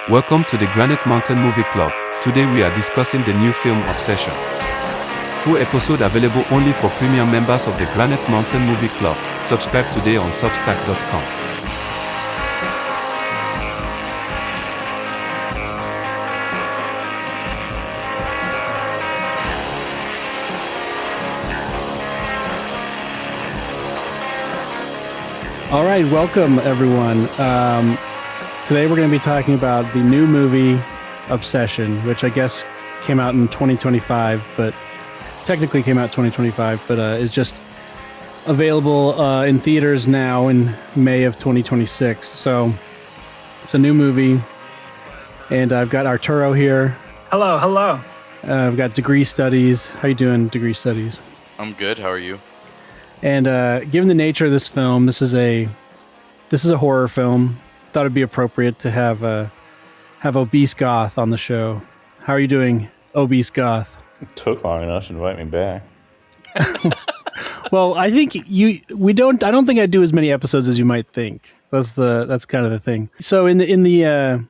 Welcome to the Granite Mountain Movie Club. Today we are discussing the new film Obsession. Full episode available only for premium members of the Granite Mountain Movie Club. Subscribe today on substack.com. All right, welcome everyone. Today we're going to be talking about the new movie Obsession, which I guess came out in 2025, but technically came out 2025, but is just available in theaters now in May of 2026. So it's a new movie, and I've got Arturo here. Hello. I've got Degree Studies. How you doing, Degree Studies? I'm good. How are you? And given the nature of this film, this is a horror film. Thought it'd be appropriate to have Obesegoth on the show. How are you doing, Obesegoth? It took long enough to invite me back. Well, I think I don't think I do as many episodes as you might think. That's kind of the thing. So in the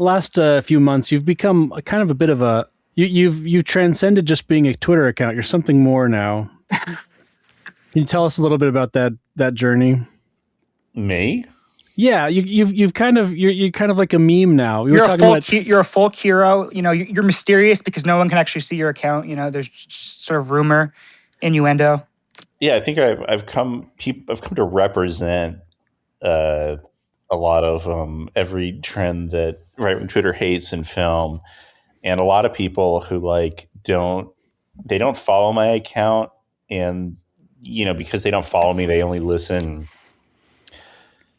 last few months, you've become kind of a bit of a you've transcended just being a Twitter account. You're something more now. Can you tell us a little bit about that journey? Me? Yeah, you're kind of like a meme now. You're a folk hero. You know, you're mysterious because no one can actually see your account. You know, there's just sort of rumor, innuendo. Yeah, I think I've come to represent a lot of every trend that right Twitter hates in film, and a lot of people who don't follow my account, and because they don't follow me, they only listen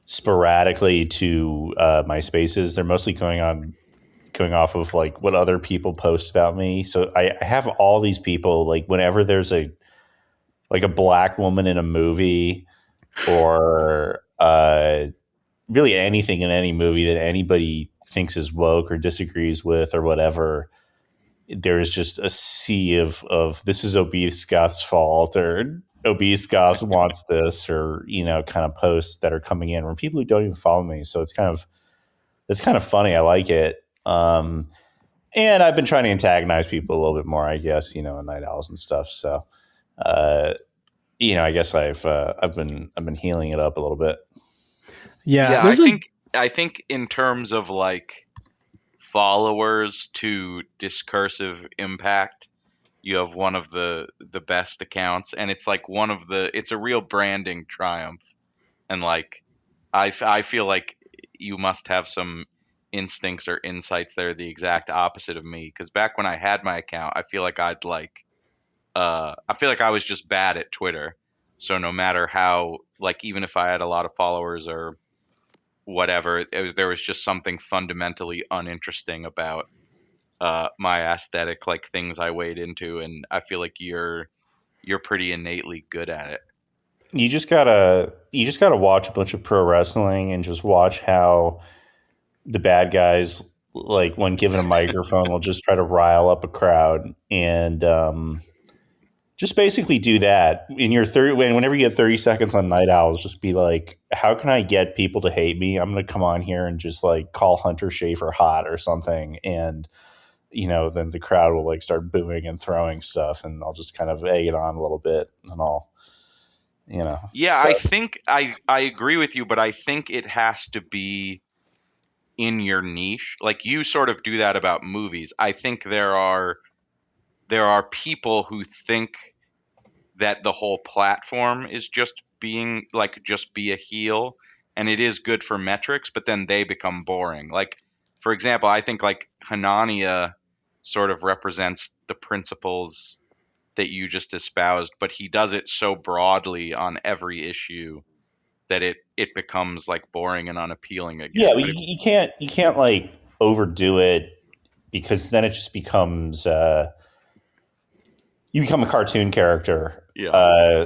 sporadically to my spaces. They're mostly going off of what other people post about me. So I have all these people, whenever there's a black woman in a movie or really anything in any movie that anybody thinks is woke or disagrees with or whatever, there's just a sea of this is Obesegoth's fault, or Obesegoth wants this, or kind of posts that are coming in from people who don't even follow me. So it's kind of funny. I like it, and I've been trying to antagonize people a little bit more, I guess, in Night Owls and stuff. So I guess I've been healing it up a little bit. Yeah, I think in terms of followers to discursive impact, you have one of the best accounts, and it's it's a real branding triumph. And I feel like you must have some instincts or insights that are the exact opposite of me, because back when I had my account, I feel like I was just bad at Twitter. So no matter how, even if I had a lot of followers or whatever, there was just something fundamentally uninteresting about my aesthetic, things I wade into, and I feel like you're pretty innately good at it. You just gotta watch a bunch of pro wrestling and just watch how the bad guys, when given a microphone, will just try to rile up a crowd, and just basically do that in your whenever you get 30 seconds on Night Owls. Just be like, how can I get people to hate me? I'm gonna come on here and just call Hunter Schafer hot or something, and then the crowd will start booing and throwing stuff, and I'll just kind of egg it on a little bit, and I'll, Yeah, so. I think I agree with you, but I think it has to be in your niche. You sort of do that about movies. I think there are people who think that the whole platform is just being just be a heel, and it is good for metrics, but then they become boring. For example, I think Hanania sort of represents the principles that you just espoused, but he does it so broadly on every issue that it becomes boring and unappealing again. Yeah, but you can't overdo it, because then it just becomes you become a cartoon character. Yeah.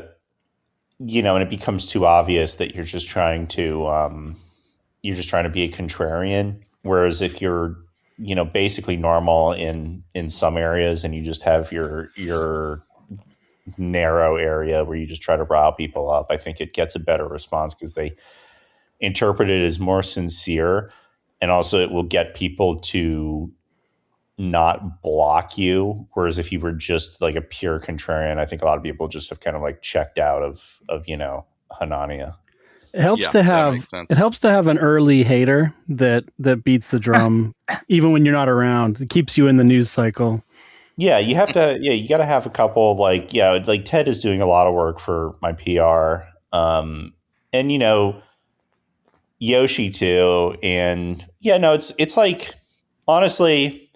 And it becomes too obvious that you're just trying to be a contrarian. Whereas if you're basically normal in some areas, and you just have your narrow area where you just try to rile people up, I think it gets a better response because they interpret it as more sincere. and also it will get people to not block you. Whereas if you were just like a pure contrarian, I think a lot of people just have kind of like checked out of Hanania. It helps Yeah, to that have makes sense. an early hater that beats the drum even when you're not around. It keeps you in the news cycle. Yeah, you have to. Yeah, you got to have a couple of like Ted is doing a lot of work for my PR, and Yoshi too, and no, it's like honestly,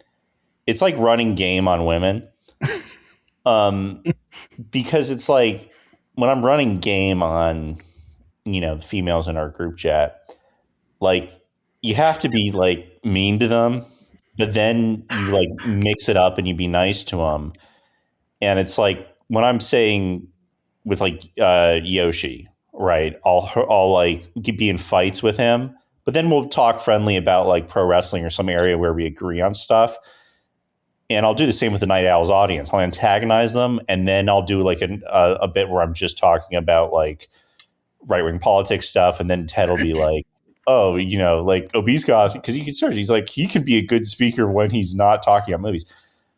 it's like running game on women, because it's like when I'm running game on the females in our group chat, like you have to be like mean to them, but then you like mix it up and you be nice to them. And it's like when I'm saying with like Yoshi, right? I'll like be in fights with him, but then we'll talk friendly about like pro wrestling or some area where we agree on stuff. And I'll do the same with the Night Owls audience. I'll antagonize them, and then I'll do like a bit where I'm just talking about like right wing politics stuff, and then Ted will be like, "Oh, like Obesegoth," because you can search. He's like, he can be a good speaker when he's not talking about movies.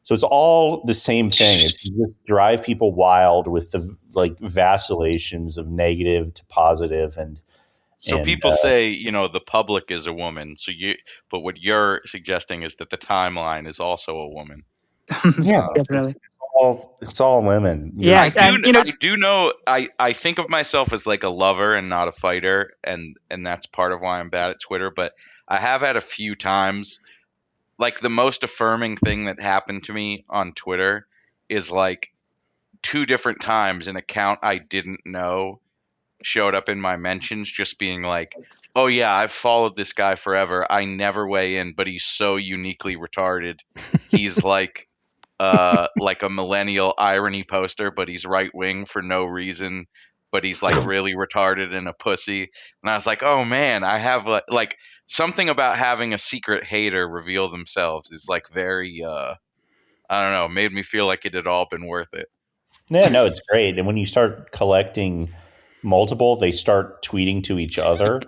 So it's all the same thing. It's just drive people wild with the like vacillations of negative to positive, and people say, the public is a woman. But what you're suggesting is that the timeline is also a woman. yeah, Definitely. it's all women. Yeah, I do know. I think of myself as like a lover and not a fighter, and that's part of why I'm bad at Twitter. But I have had a few times, like the most affirming thing that happened to me on Twitter is like 2 different times an account I didn't know showed up in my mentions just being like, "Oh yeah, I've followed this guy forever. I never weigh in, but he's so uniquely retarded. He's like a millennial irony poster, but he's right wing for no reason, but he's like really retarded and a pussy." And I was like, "Oh man, I have like something about having a secret hater reveal themselves is like very I don't know, made me feel like it had all been worth it." Yeah, no, it's great. And when you start collecting multiple, they start tweeting to each other.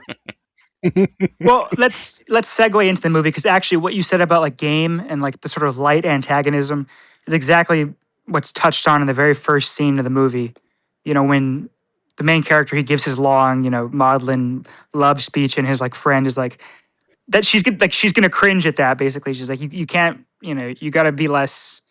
Well, let's segue into the movie, because actually what you said about like game and like the sort of light antagonism is exactly what's touched on in the very first scene of the movie. When the main character, he gives his long, maudlin love speech, and his like friend is like that she's gonna cringe at that. Basically, she's like, you can't, you got to be less.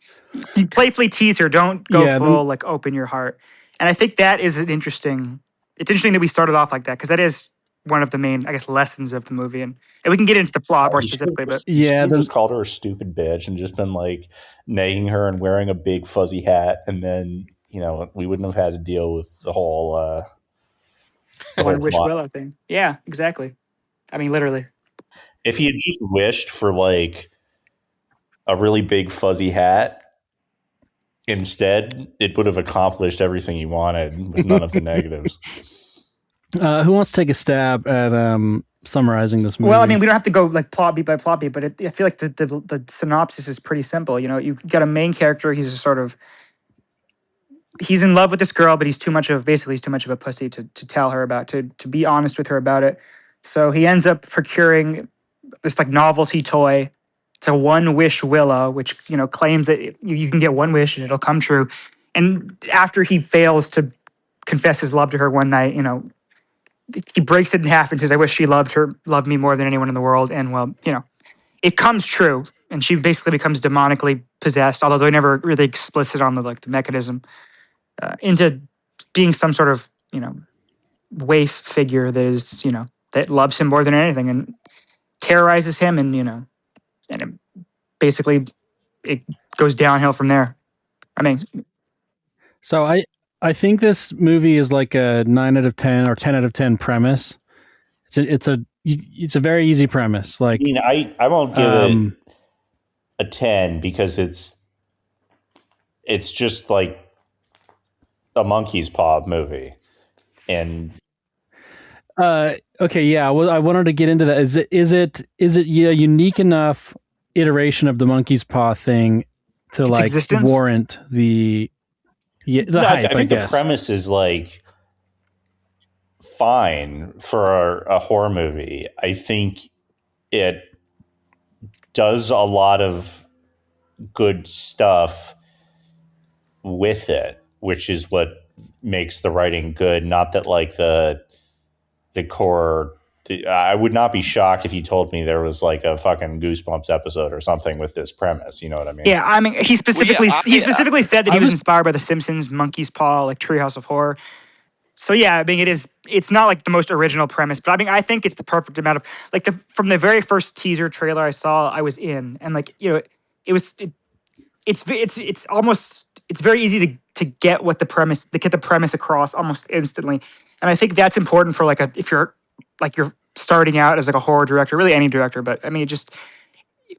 You playfully tease her, don't go full like open your heart. And I think that is an interesting. It's interesting that we started off like that, because that is one of the main, I guess, lessons of the movie, and we can get into the plot more specifically. But yeah, just called her a stupid bitch and just been like nagging her and wearing a big fuzzy hat, and then we wouldn't have had to deal with the whole one wish Willow thing. Yeah, exactly. I mean, literally. If he had just wished for like a really big fuzzy hat instead, it would have accomplished everything he wanted with none of the negatives. Who wants to take a stab at summarizing this movie? Well, I mean, we don't have to go like plot beat by plot beat, but I feel like the synopsis is pretty simple. You got a main character. He's in love with this girl, but he's too much of a pussy to tell her about, to be honest with her about it. So he ends up procuring this like novelty toy. It's a one wish Willow, which claims that you can get one wish and it'll come true. And after he fails to confess his love to her one night, he breaks it in half and says, "I wish she loved me more than anyone in the world." And well, it comes true, and she basically becomes demonically possessed. Although they're never really explicit on the mechanism, into being some sort of waif figure that is that loves him more than anything and terrorizes him, and and it goes downhill from there. I mean, so I think this movie is like a 9 out of 10 or 10 out of 10 premise. It's a very easy premise. Like, I mean, I won't give it a 10 because it's just like a monkey's paw movie. And okay, yeah. Well, I wanted to get into that. Is it a unique enough iteration of the monkey's paw thing to like existence? Warrant the hype? I think the premise is like fine for a horror movie. I think it does a lot of good stuff with it, which is what makes the writing good. Not that like the core. I would not be shocked if you told me there was like a fucking Goosebumps episode or something with this premise. You know what I mean? Yeah, I mean, he specifically said that I he was was- inspired by The Simpsons, Monkey's Paw, like Treehouse of Horror. So yeah, I mean, it's not like the most original premise, but I mean, I think it's the perfect amount of like from the very first teaser trailer I saw, I was in, and like it's very easy to get what the premise to get the premise across almost instantly, and I think that's important for if you're starting out as like a horror director, really any director, but I mean, it just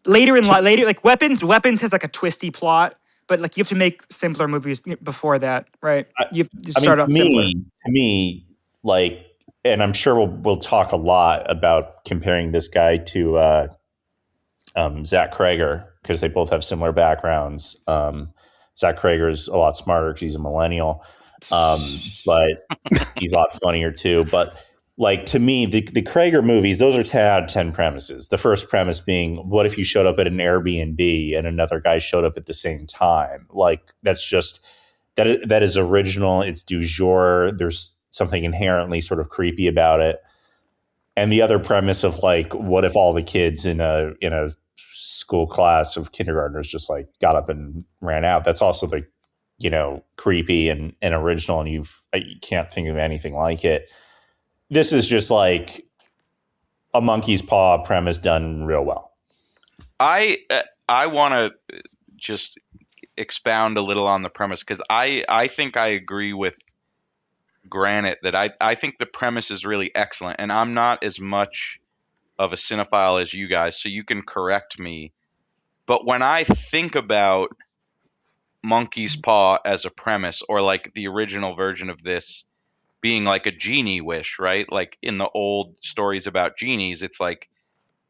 later like Weapons has like a twisty plot. But like you have to make simpler movies before that, right? You have to start off simpler. To me, like, and I'm sure we'll talk a lot about comparing this guy to Zach Krager because they both have similar backgrounds. Zach Krager's a lot smarter because he's a millennial, but he's a lot funnier too. But like to me, the Krager movies, those are 10 out of 10 premises. The first premise being, what if you showed up at an Airbnb and another guy showed up at the same time? Like that's just that is original. It's du jour. There's something inherently sort of creepy about it. And the other premise of like, what if all the kids in a school class of kindergartners just like got up and ran out? That's also like, creepy and original, and you can't think of anything like it. This is just like a monkey's paw premise done real well. I want to just expound a little on the premise because I think I agree with Granite that I think the premise is really excellent, and I'm not as much of a cinephile as you guys, so you can correct me. But when I think about Monkey's Paw as a premise, or like the original version of this being like a genie wish, right? Like in the old stories about genies, it's like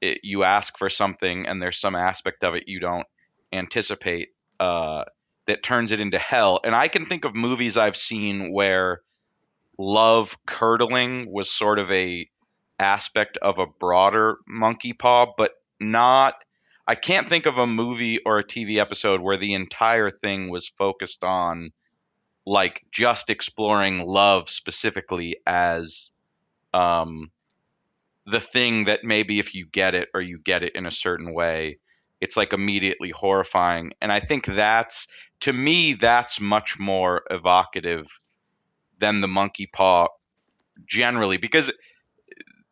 you ask for something and there's some aspect of it you don't anticipate that turns it into hell. And I can think of movies I've seen where love curdling was sort of a aspect of a broader monkey paw, but not. I can't think of a movie or a TV episode where the entire thing was focused on like just exploring love specifically as the thing that maybe if you get it or you get it in a certain way, it's like immediately horrifying. And I think to me, that's much more evocative than the monkey paw generally, because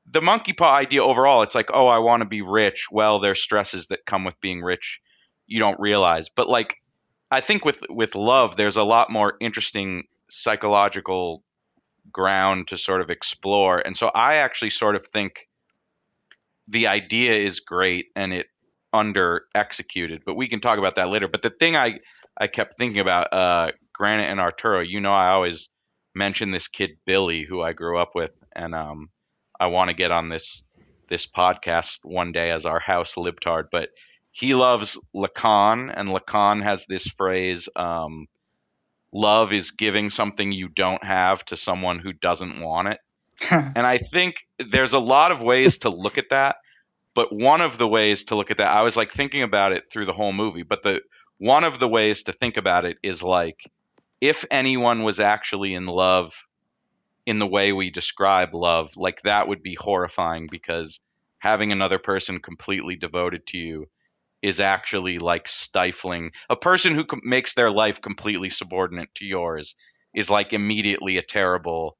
the monkey paw idea overall, it's like, oh, I want to be rich. Well, there's stresses that come with being rich you don't realize. But like, I think with love, there's a lot more interesting psychological ground to sort of explore. And so I actually sort of think the idea is great and it under executed, but we can talk about that later. But the thing I kept thinking about, Granite and Arturo, I always mention this kid Billy who I grew up with, and I want to get on this podcast one day as our house libtard, but he loves Lacan, and Lacan has this phrase, love is giving something you don't have to someone who doesn't want it. And I think there's a lot of ways to look at that, but one of the ways to look at that, I was like thinking about it through the whole movie, but one of the ways to think about it is like, if anyone was actually in love in the way we describe love, like that would be horrifying, because having another person completely devoted to you is actually like stifling. A person who makes their life completely subordinate to yours is like immediately a terrible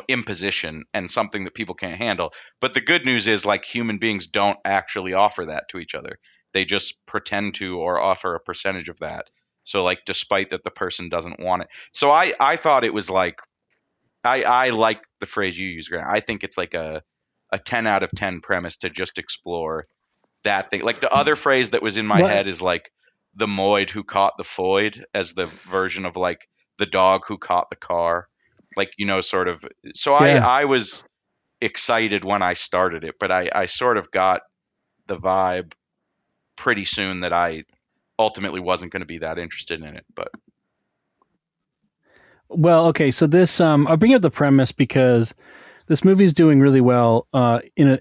imposition and something that people can't handle. But the good news is, like, human beings don't actually offer that to each other. They just pretend to, or offer a percentage of that. So like, despite that the person doesn't want it. So I thought it was like, I like the phrase you use, Grant. I think it's like a 10 out of 10 premise to just explore that thing. Like the other phrase that was in my head is like the Moid who caught the Foid, as the version of like the dog who caught the car. Like, sort of. So yeah. I was excited when I started it, but I sort of got the vibe pretty soon that I ultimately wasn't going to be that interested in it. But well, okay, so this I'll bring up the premise because this movie is doing really well in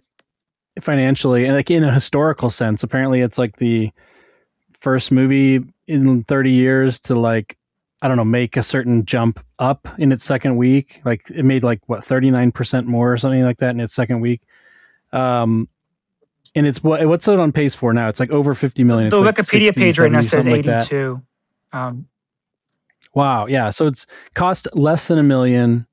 financially, and like in a historical sense. Apparently, it's like the first movie in 30 years to like, I don't know, make a certain jump up in its second week. Like it made like what 39% more or something like that in its second week. And it's what's it on pace for now? It's like over 50 million. The It's like Wikipedia 60, page right now 70, says something like that. 82. Um, Wow. Yeah. So it's cost less than $1 million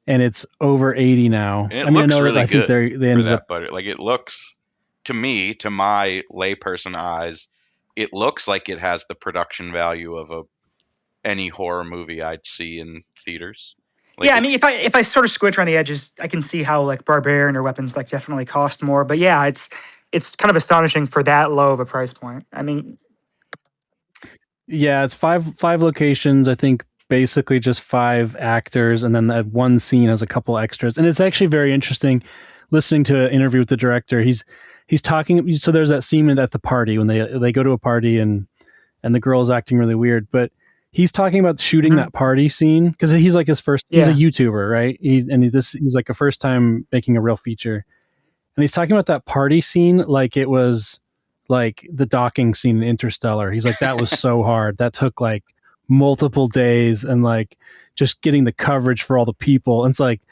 and it's over 80 now. And it I mean, I looks know really that I think good they for ended that up. budget. Like it looks to me, to my layperson eyes, it looks like it has the production value of any horror movie I'd see in theaters. Like yeah, I mean, if I sort of squint around the edges, I can see how like Barbarian or Weapons like definitely cost more. But yeah, it's kind of astonishing for that low of a price point. I mean, Yeah, it's five locations. I think basically just 5 actors, and then that one scene has a couple extras. And it's actually very interesting listening to an interview with the director. He's talking. So there's that scene at the party when they go to a party and the girl's acting really weird, but he's talking about shooting that party scene because he's like his first. He's a Yeah. YouTuber, right? He's like a first time making a real feature, and he's talking about that party scene like it was like the docking scene in Interstellar. He's like, that was so hard. That took like multiple days and like just getting the coverage for all the people. And it's like,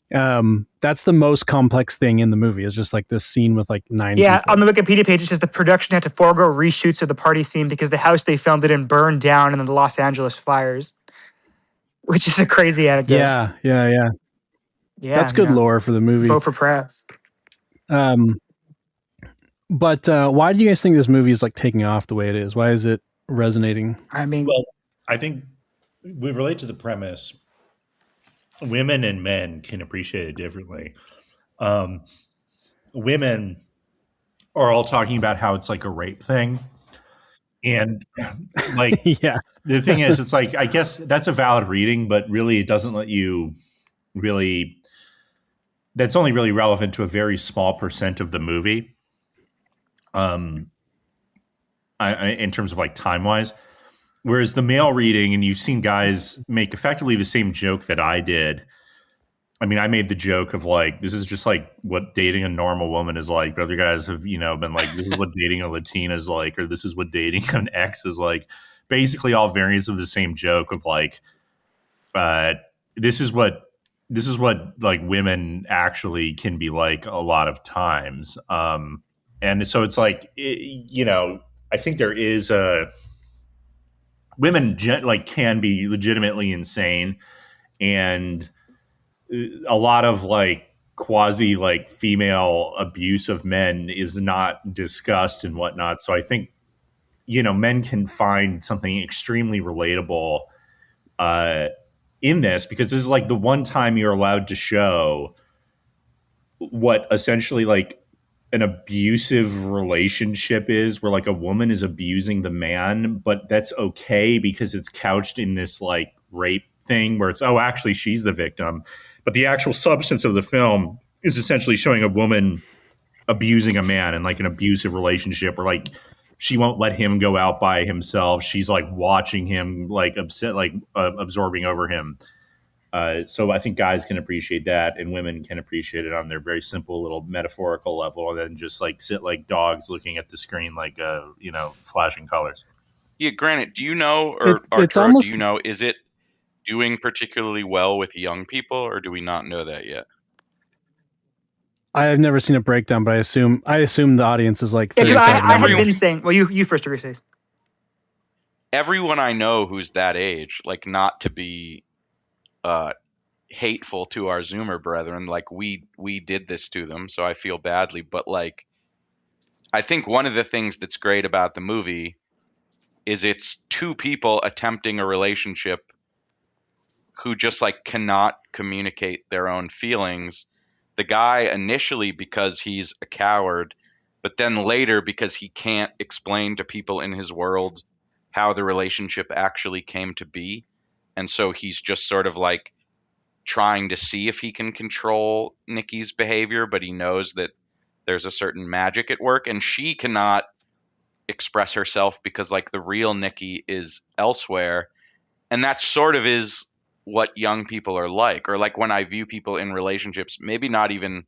that's the most complex thing in the movie is just like this scene with like 9 yeah, people. on the Wikipedia page, it says the production had to forego reshoots of the party scene because the house they filmed it in burned down in the Los Angeles fires, which is a crazy anecdote. Yeah. Yeah, That's good lore for the movie. Vote for Pratt. But why do you guys think this movie is like taking off the way it is? Why is it resonating? I mean, Well, I think we relate to the premise. Women and men can appreciate it differently. Women are all talking about how it's like a rape thing. And like, Yeah. the thing is, it's like, I guess that's a valid reading, but really it doesn't let you really, that's only really relevant to a very small percent of the movie. In terms of like time wise, whereas the male reading, and you've seen guys make effectively the same joke that I did. I mean, I made the joke of like, this is just like what dating a normal woman is like. But other guys have, been like, this is what dating a Latina is like, or this is what dating an ex is like. Basically, all variants of the same joke of like, this is what like women actually can be like a lot of times. And so it's like, I think there is women like can be legitimately insane, and a lot of like quasi like female abuse of men is not discussed and whatnot. So I think men can find something extremely relatable in this, because this is like the one time you're allowed to show what essentially like an abusive relationship is, where like a woman is abusing the man, but that's okay because it's couched in this like rape thing where it's, oh, actually she's the victim. But the actual substance of the film is essentially showing a woman abusing a man in like an abusive relationship, where like she won't let him go out by himself. She's like watching him, like upset, like absorbing over him. So I think guys can appreciate that, and women can appreciate it on their very simple little metaphorical level, and then just like sit like dogs looking at the screen, like flashing colors. Yeah, granted, do you know, or it's Arturo, almost, do you know, is it doing particularly well with young people, or do we not know that yet? I've never seen a breakdown, but I assume the audience is like yeah, because 35 I had and been saying, well, you first, Obesegoth. Everyone I know who's that age, like not to be hateful to our Zoomer brethren, like we did this to them, so I feel badly, but like I think one of the things that's great about the movie is it's two people attempting a relationship who just like cannot communicate their own feelings. The guy initially because he's a coward, but then later because he can't explain to people in his world how the relationship actually came to be. And so he's just sort of like trying to see if he can control Nikki's behavior, but he knows that there's a certain magic at work, and she cannot express herself because like the real Nikki is elsewhere. And that sort of is what young people are like, or like when I view people in relationships, maybe not even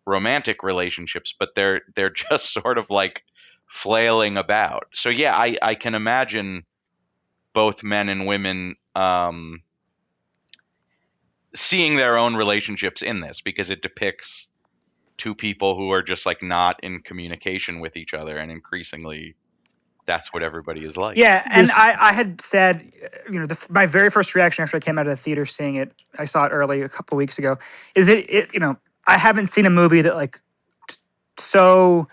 romantic relationships, but they're just sort of like flailing about. So yeah, I can imagine both men and women seeing their own relationships in this, because it depicts two people who are just like not in communication with each other, and increasingly that's what everybody is like. Yeah, and I had said, my very first reaction after I came out of the theater seeing it, I saw it early a couple weeks ago, is that I haven't seen a movie that like so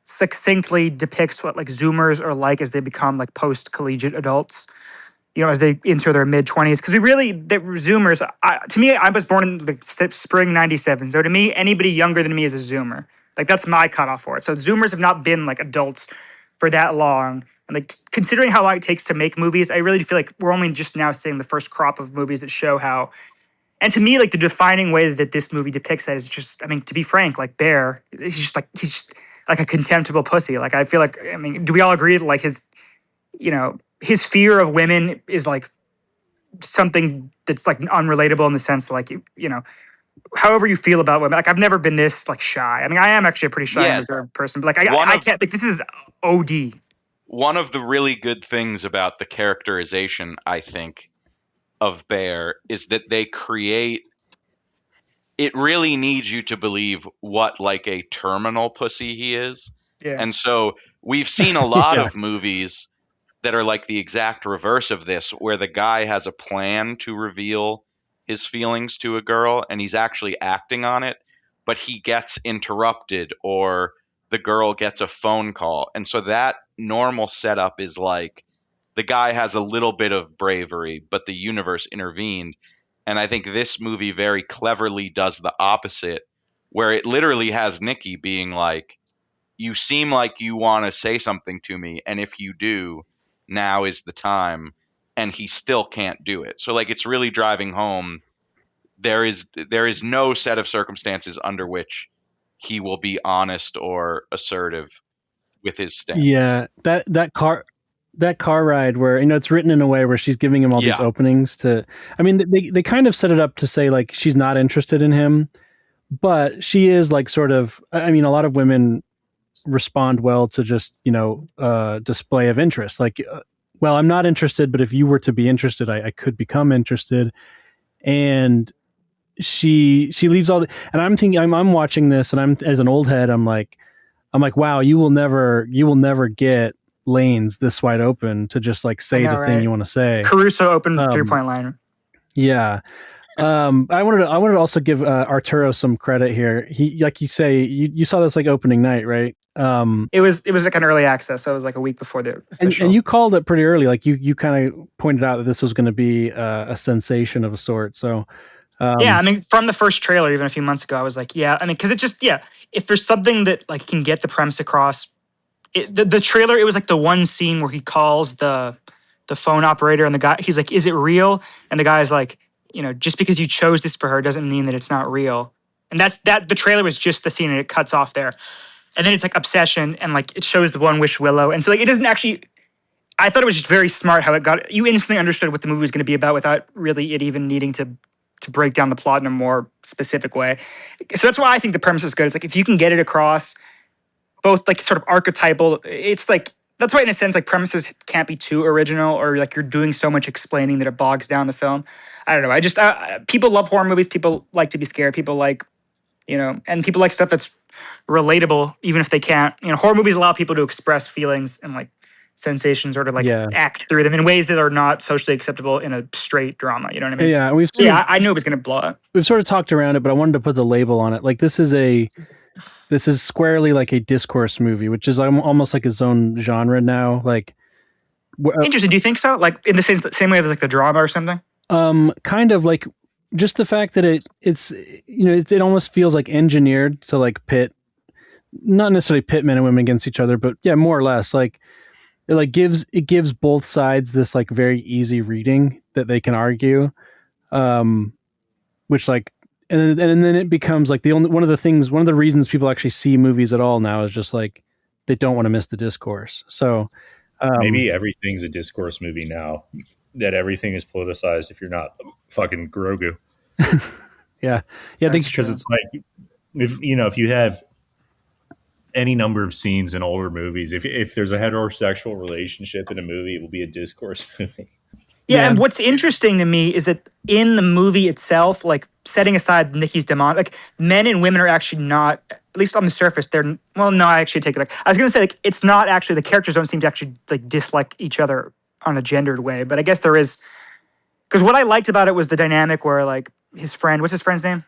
succinctly depicts what like Zoomers are like as they become like post-collegiate adults. As they enter their mid-20s, because the Zoomers, to me, I was born in the spring '97, so to me, anybody younger than me is a Zoomer. Like that's my cutoff for it. So Zoomers have not been like adults for that long, and like considering how long it takes to make movies, I really feel like we're only just now seeing the first crop of movies that show how. And to me, like the defining way that this movie depicts that is just, I mean, to be frank, like Bear, he's just like a contemptible pussy. Like I feel like, I mean, do we all agree that like his fear of women is like something that's like unrelatable in the sense that like, however you feel about women, like I've never been this like shy. I mean, I am actually a pretty shy and reserved person, but like I can't, like this is OD. One of the really good things about the characterization, I think, of Bear is that they create, it really needs you to believe what like a terminal pussy he is. Yeah. And so we've seen a lot of movies that are like the exact reverse of this, where the guy has a plan to reveal his feelings to a girl and he's actually acting on it, but he gets interrupted or the girl gets a phone call. And so that normal setup is like the guy has a little bit of bravery, but the universe intervened. And I think this movie very cleverly does the opposite, where it literally has Nikki being like, you seem like you want to say something to me, and if you do, now is the time. And he still can't do it. So like it's really driving home there is no set of circumstances under which he will be honest or assertive with his stance. Yeah, that car ride where it's written in a way where she's giving him all these openings to. I mean, they kind of set it up to say like she's not interested in him, but she is like sort of. I mean, a lot of women respond well to just display of interest. Like, well, I'm not interested, but if you were to be interested, I could become interested. And she leaves all the, and I'm thinking I'm watching this, and I'm as an old head, I'm like, wow, you will never get lanes this wide open to just like say the thing you want to say. Caruso opened the 3-point line. Yeah. I wanted to also give Arturo some credit here. He, like you say, you saw this like opening night, right? It was like an early access, so it was like a week before the official. And you called it pretty early. Like you kind of pointed out that this was going to be a sensation of a sort. So yeah, I mean, from the first trailer, even a few months ago, I was like, yeah, I mean, because it just, if there's something that like can get the premise across, the trailer, it was like the one scene where he calls the phone operator, and the guy, he's like, is it real? And the guy's like, just because you chose this for her doesn't mean that it's not real. And the trailer was just the scene, and it cuts off there. And then it's like obsession, and like it shows the One Wish Willow. And so like it doesn't actually, I thought it was just very smart how it got, you instantly understood what the movie was going to be about without really it even needing to break down the plot in a more specific way. So that's why I think the premise is good. It's like if you can get it across both like sort of archetypal, it's like, that's why in a sense like premises can't be too original, or like you're doing so much explaining that it bogs down the film. I don't know. I just, people love horror movies. People like to be scared. People like, and people like stuff that's relatable, even if they can't, horror movies allow people to express feelings and like sensations, or to like act through them in ways that are not socially acceptable in a straight drama. You know what I mean? Yeah, I knew it was going to blow up. We've sort of talked around it, but I wanted to put the label on it. Like this is squarely like a discourse movie, which is almost like its own genre now. Like, interesting. Do you think so? Like in the same way as like the drama or something? Kind of like just the fact that it's it almost feels like engineered to like pit, not necessarily pit men and women against each other, but yeah, more or less like. It gives both sides this like very easy reading that they can argue, which like and then it becomes like one of the reasons people actually see movies at all now is just like they don't want to miss the discourse. So maybe everything's a discourse movie now. That everything is politicized if you're not fucking Grogu. yeah, I think because it's like if you have any number of scenes in older movies, if there's a heterosexual relationship in a movie, it will be a discourse movie. Yeah, Yeah. and what's interesting to me is that in the movie itself, like setting aside Nikki's demon, like men and women are actually not, at least on the surface, they're well. No, I actually take it. Like I was gonna say, like it's not actually the characters don't seem to actually like dislike each other on a gendered way, but I guess there is because what I liked about it was the dynamic where like his friend, what's his friend's name,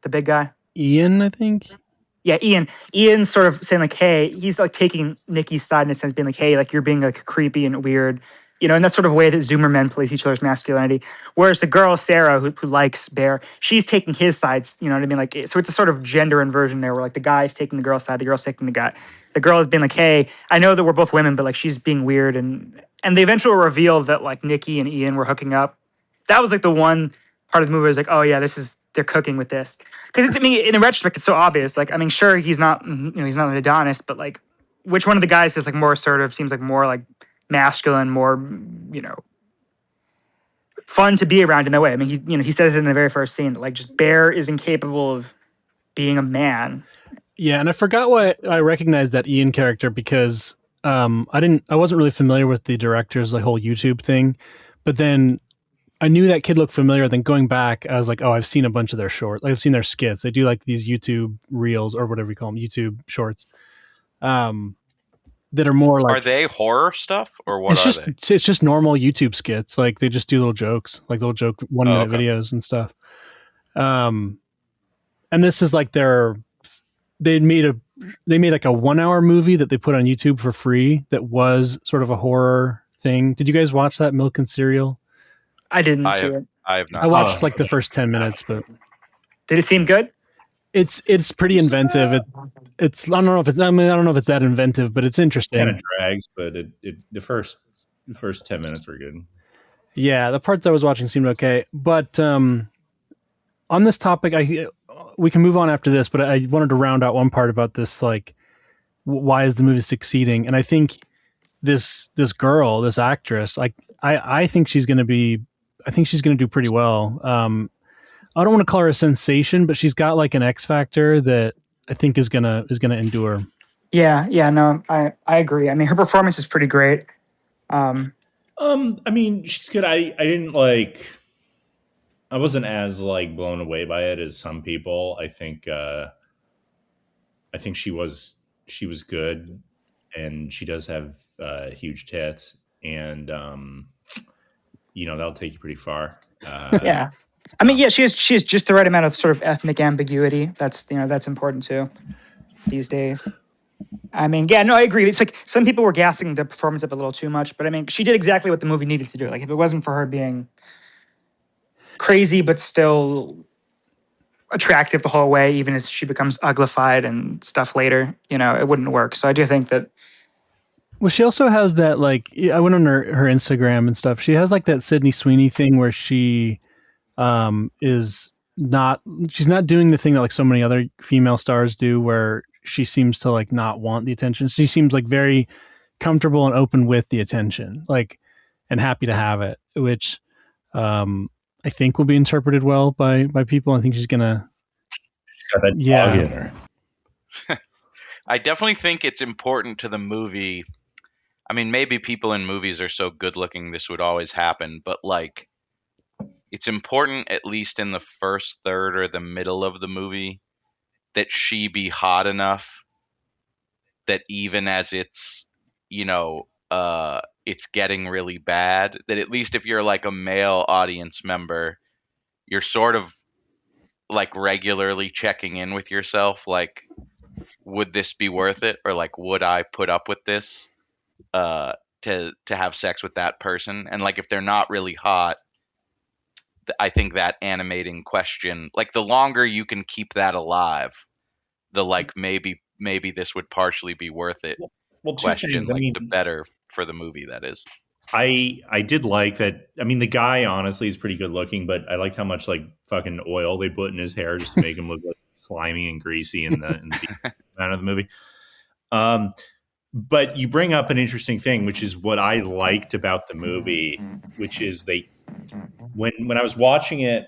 the big guy. Ian, I think. Yeah, Ian. Ian's sort of saying like, hey, he's like taking Nikki's side in a sense, being like, hey, like you're being like creepy and weird, and that sort of way that Zoomer men police each other's masculinity. Whereas the girl Sarah, who likes Bear, she's taking his sides. You know what I mean? Like, so it's a sort of gender inversion there, where like the guy's taking the girl's side, the girl's taking the guy. The girl has been like, hey, I know that we're both women, but like she's being weird, and the eventual reveal that like Nikki and Ian were hooking up. That was like the one part of the movie where I was like, oh yeah, they're cooking with this. Because it's, I mean, in the retrospect, it's so obvious. Like, I mean, sure, he's not an Adonis, but like, which one of the guys is like more assertive? Seems like more like masculine, more fun to be around in that way. I mean, he says it in the very first scene that like just Bear is incapable of being a man. Yeah, and I forgot why I recognized that Ian character because I wasn't really familiar with the director's like whole YouTube thing, but then I knew that kid looked familiar. Then going back, I was like, oh, I've seen a bunch of their shorts. Like, I've seen their skits. They do like these YouTube reels or whatever you call them, YouTube shorts, that are more like. Are they horror stuff or what It's are just they? it's just normal YouTube skits. Like they just do little jokes, like little joke 1 minute okay. videos and stuff. And this is like they made like a 1 hour movie that they put on YouTube for free that was sort of a horror thing. Did you guys watch that, Milk and Cereal? I didn't see it. I have not. I watched Oh. like the first 10 minutes, but Did it seem good? it's pretty inventive. I don't know if it's that inventive, but it's interesting. Kind of drags, but the first 10 minutes were good. Yeah, the parts I was watching seemed okay, but on this topic, we can move on after this. But I wanted to round out one part about this, like why is the movie succeeding? And I think this girl, this actress, like I think she's going to do pretty well. I don't want to call her a sensation, but she's got like an X factor that I think is gonna endure. Yeah, no, I agree. I mean, her performance is pretty great. I mean, she's good. I didn't like. I wasn't as like blown away by it as some people. I think she was good, and she does have huge tits, and that'll take you pretty far. Yeah. I mean, yeah, she has just the right amount of sort of ethnic ambiguity. That's that's important too these days. I mean, yeah, no, I agree. It's like some people were gassing the performance up a little too much, but I mean, she did exactly what the movie needed to do. Like, if it wasn't for her being crazy but still attractive the whole way, even as she becomes uglified and stuff later, it wouldn't work. So I do think that. Well, she also has that, like, I went on her Instagram and stuff. She has like that Sydney Sweeney thing where she she's not doing the thing that like so many other female stars do, where she seems to like not want the attention. She seems like very comfortable and open with the attention, like, and happy to have it, which I think will be interpreted well by people. I think she's gonna. She's got that dog in her. I definitely think it's important to the movie. I mean, maybe people in movies are so good looking this would always happen, but like it's important, at least in the first third or the middle of the movie, that she be hot enough that even as it's it's getting really bad, that at least if you're like a male audience member, you're sort of like regularly checking in with yourself, like, would this be worth it, or like, would I put up with this to have sex with that person? And like, if they're not really hot, I think that animating question, like, the longer you can keep that alive, the like maybe this would partially be worth it. Well, two question, things. like, I mean, the better for the movie, that is. I did like that. I mean, the guy honestly is pretty good looking, but I liked how much like fucking oil they put in his hair just to make him look like slimy and greasy in the end of the movie. But you bring up an interesting thing, which is what I liked about the movie, which is when I was watching it,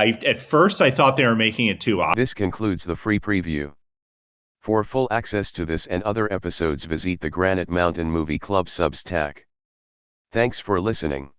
At first I thought they were making it too obvious. This concludes the free preview. For full access to this and other episodes, visit the Granite Mountain Movie Club Substack. Thanks for listening.